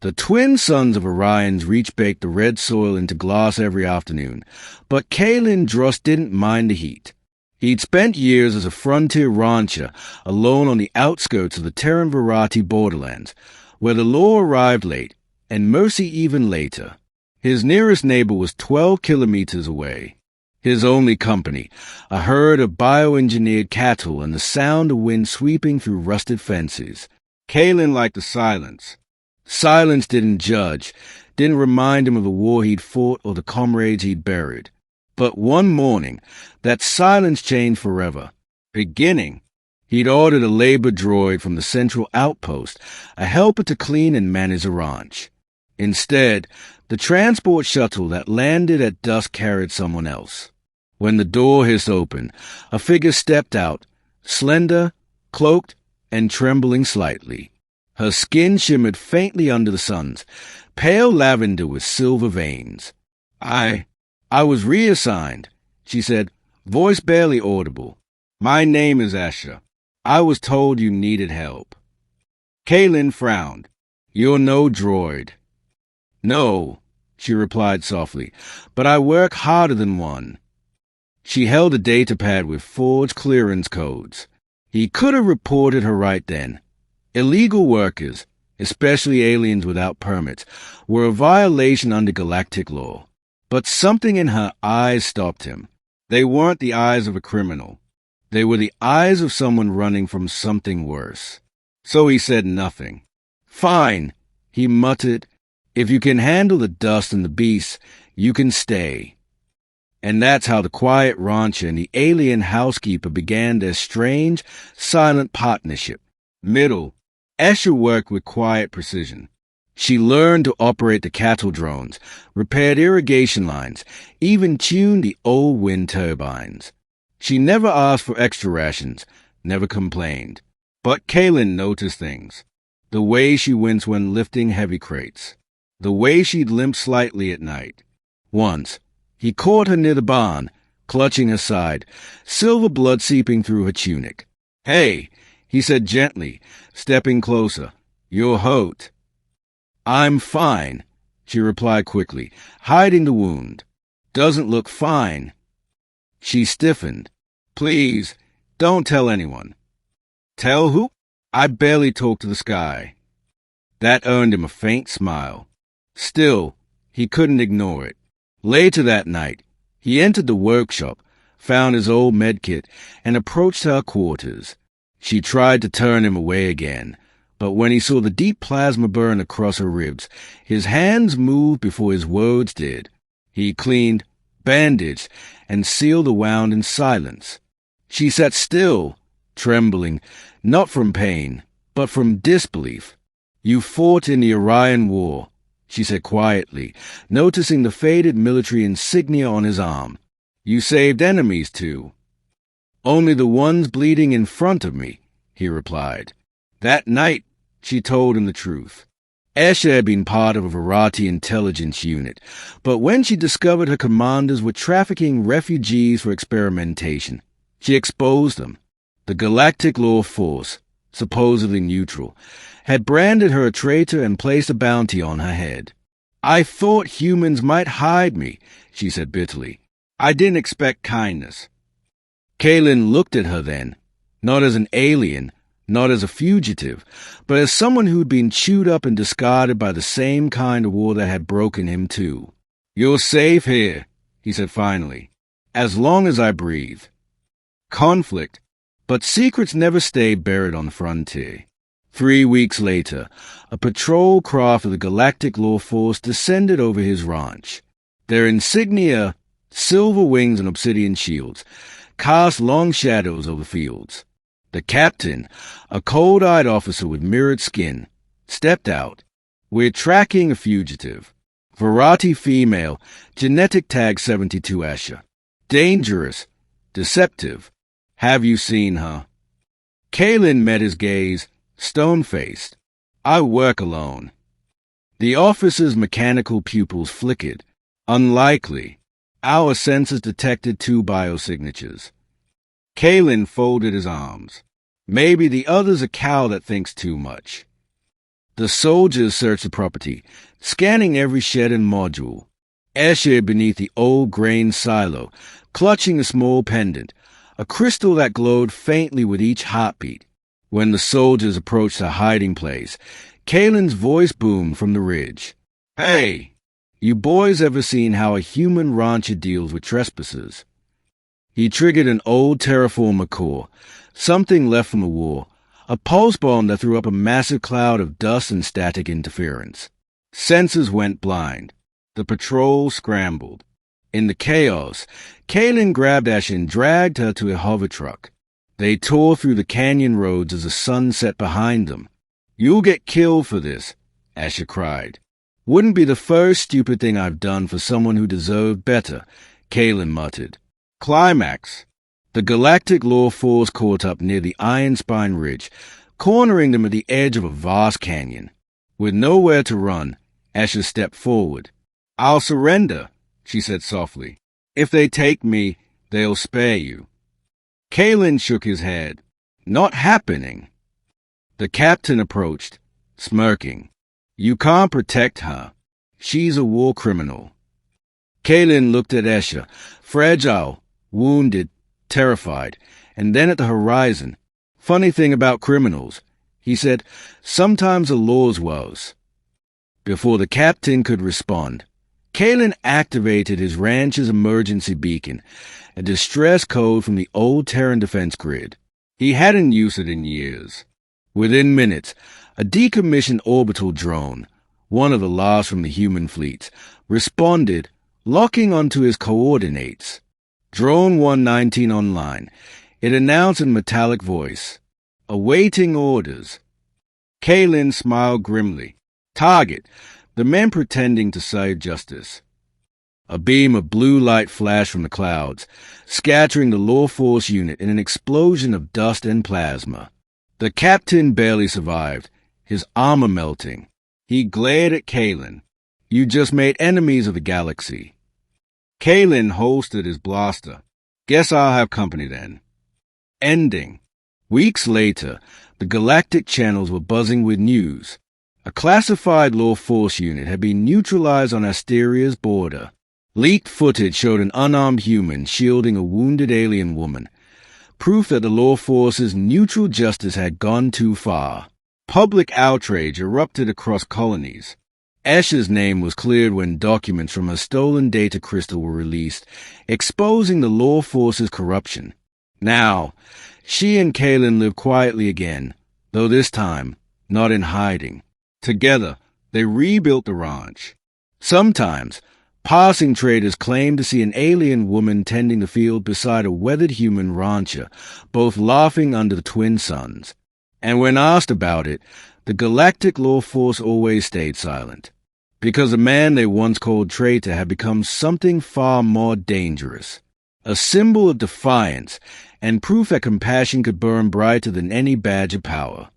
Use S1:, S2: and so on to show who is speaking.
S1: The twin sons of Orions reach-baked the red soil into glass every afternoon, but Kalen Dross didn't mind the heat. He'd spent years as a frontier rancher, alone on the outskirts of the Terran Verati borderlands, where the law arrived late, and mercy even later. His nearest neighbor was 12 kilometers away. His only company, a herd of bioengineered cattle and the sound of wind sweeping through rusted fences. Kalen liked the silence. Silence didn't judge, didn't remind him of the war he'd fought or the comrades he'd buried. But one morning, that silence changed forever. Beginning, he'd ordered a labor droid from the central outpost, a helper to clean and manage the ranch. Instead, the transport shuttle that landed at dusk carried someone else. When the door hissed open, a figure stepped out, slender, cloaked, and trembling slightly. Her skin shimmered faintly under the suns, pale lavender with silver veins. I was reassigned, she said, voice barely audible. My name is Asher. I was told you needed help. Kalen frowned. You're no droid. No, she replied softly, but I work harder than one. She held a datapad with forged clearance codes. He could have reported her right then. Illegal workers, especially aliens without permits, were a violation under galactic law. But something in her eyes stopped him. They weren't the eyes of a criminal. They were the eyes of someone running from something worse. So he said nothing. Fine, he muttered. If you can handle the dust and the beasts, you can stay. And that's how the quiet rancher and the alien housekeeper began their strange, silent partnership. Escher worked with quiet precision. She learned to operate the cattle drones, repaired irrigation lines, even tuned the old wind turbines. She never asked for extra rations, never complained. But Kalen noticed things. The way she winced when lifting heavy crates. The way she'd limp slightly at night. Once, he caught her near the barn, clutching her side, silver blood seeping through her tunic. Hey, he said gently, stepping closer. You're hurt. I'm fine, she replied quickly, hiding the wound. Doesn't look fine. She stiffened. Please, don't tell anyone. Tell who? I barely talk to the sky. That earned him a faint smile. Still, he couldn't ignore it. Later that night, he entered the workshop, found his old medkit, and approached her quarters. She tried to turn him away again, but when he saw the deep plasma burn across her ribs, his hands moved before his words did. He cleaned, bandaged, and sealed the wound in silence. She sat still, trembling, not from pain, but from disbelief. You fought in the Orion War, she said quietly, noticing the faded military insignia on his arm. You saved enemies, too. Only the ones bleeding in front of me, he replied. That night, she told him the truth. Escher had been part of a Verati intelligence unit, but when she discovered her commanders were trafficking refugees for experimentation, she exposed them. The Galactic Law Force, supposedly neutral, had branded her a traitor and placed a bounty on her head. I thought humans might hide me, she said bitterly. I didn't expect kindness. Kalen looked at her then, not as an alien, not as a fugitive, but as someone who'd been chewed up and discarded by the same kind of war that had broken him too. You're safe here, he said finally, as long as I breathe. Conflict, but secrets never stay buried on the frontier. 3 weeks later, a patrol craft of the Galactic Law Force descended over his ranch. Their insignia, silver wings and obsidian shields, cast long shadows over fields. The captain, a cold-eyed officer with mirrored skin, stepped out. We're tracking a fugitive. Verati female, genetic tag 72 Asher. Dangerous, deceptive. Have you seen her? Kalen met his gaze, stone-faced. I work alone. The officer's mechanical pupils flickered. Unlikely. Our sensors detected 2 biosignatures. Kalen folded his arms. Maybe the other's a cow that thinks too much. The soldiers searched the property, scanning every shed and module. Escher beneath the old grain silo, clutching a small pendant, a crystal that glowed faintly with each heartbeat. When the soldiers approached the hiding place, Kalen's voice boomed from the ridge. "Hey, you boys ever seen how a human rancher deals with trespassers?" He triggered an old terraformer core, something left from the war, a pulse bomb that threw up a massive cloud of dust and static interference. Sensors went blind. The patrol scrambled. In the chaos, Kalen grabbed Ash and dragged her to a hover truck. They tore through the canyon roads as the sun set behind them. "You'll get killed for this," Asher cried. "Wouldn't be the first stupid thing I've done for someone who deserved better," Kalen muttered. Climax. The galactic law force caught up near the Iron Spine Ridge, cornering them at the edge of a vast canyon. With nowhere to run, Asher stepped forward. "I'll surrender," she said softly. "If they take me, they'll spare you." Kalen shook his head. "Not happening." The captain approached, smirking. "You can't protect her. She's a war criminal." Kalen looked at Escher, fragile, wounded, terrified, and then at the horizon. "Funny thing about criminals," he said, "sometimes the law's worse." Before the captain could respond, Kalen activated his ranch's emergency beacon, a distress code from the old Terran defense grid. He hadn't used it in years. Within minutes, a decommissioned orbital drone, one of the last from the human fleets, responded, locking onto his coordinates. Drone 119 online. It announced in metallic voice, "Awaiting orders." Kalen smiled grimly. "Target, the men pretending to serve justice." A beam of blue light flashed from the clouds, scattering the law force unit in an explosion of dust and plasma. The captain barely survived, his armor melting. He glared at Kalen. "You just made enemies of the galaxy." Kalen holstered his blaster. "Guess I'll have company then." Ending. Weeks later, the galactic channels were buzzing with news. A classified law force unit had been neutralized on Asteria's border. Leaked footage showed an unarmed human shielding a wounded alien woman, proof that the law force's neutral justice had gone too far. Public outrage erupted across colonies. Escher's name was cleared when documents from a stolen data crystal were released, exposing the law force's corruption. Now, she and Kalen lived quietly again, though this time not in hiding. Together, they rebuilt the ranch. Sometimes, passing traders claimed to see an alien woman tending the field beside a weathered human rancher, both laughing under the twin suns. And when asked about it, the galactic law force always stayed silent, because the man they once called traitor had become something far more dangerous, a symbol of defiance and proof that compassion could burn brighter than any badge of power.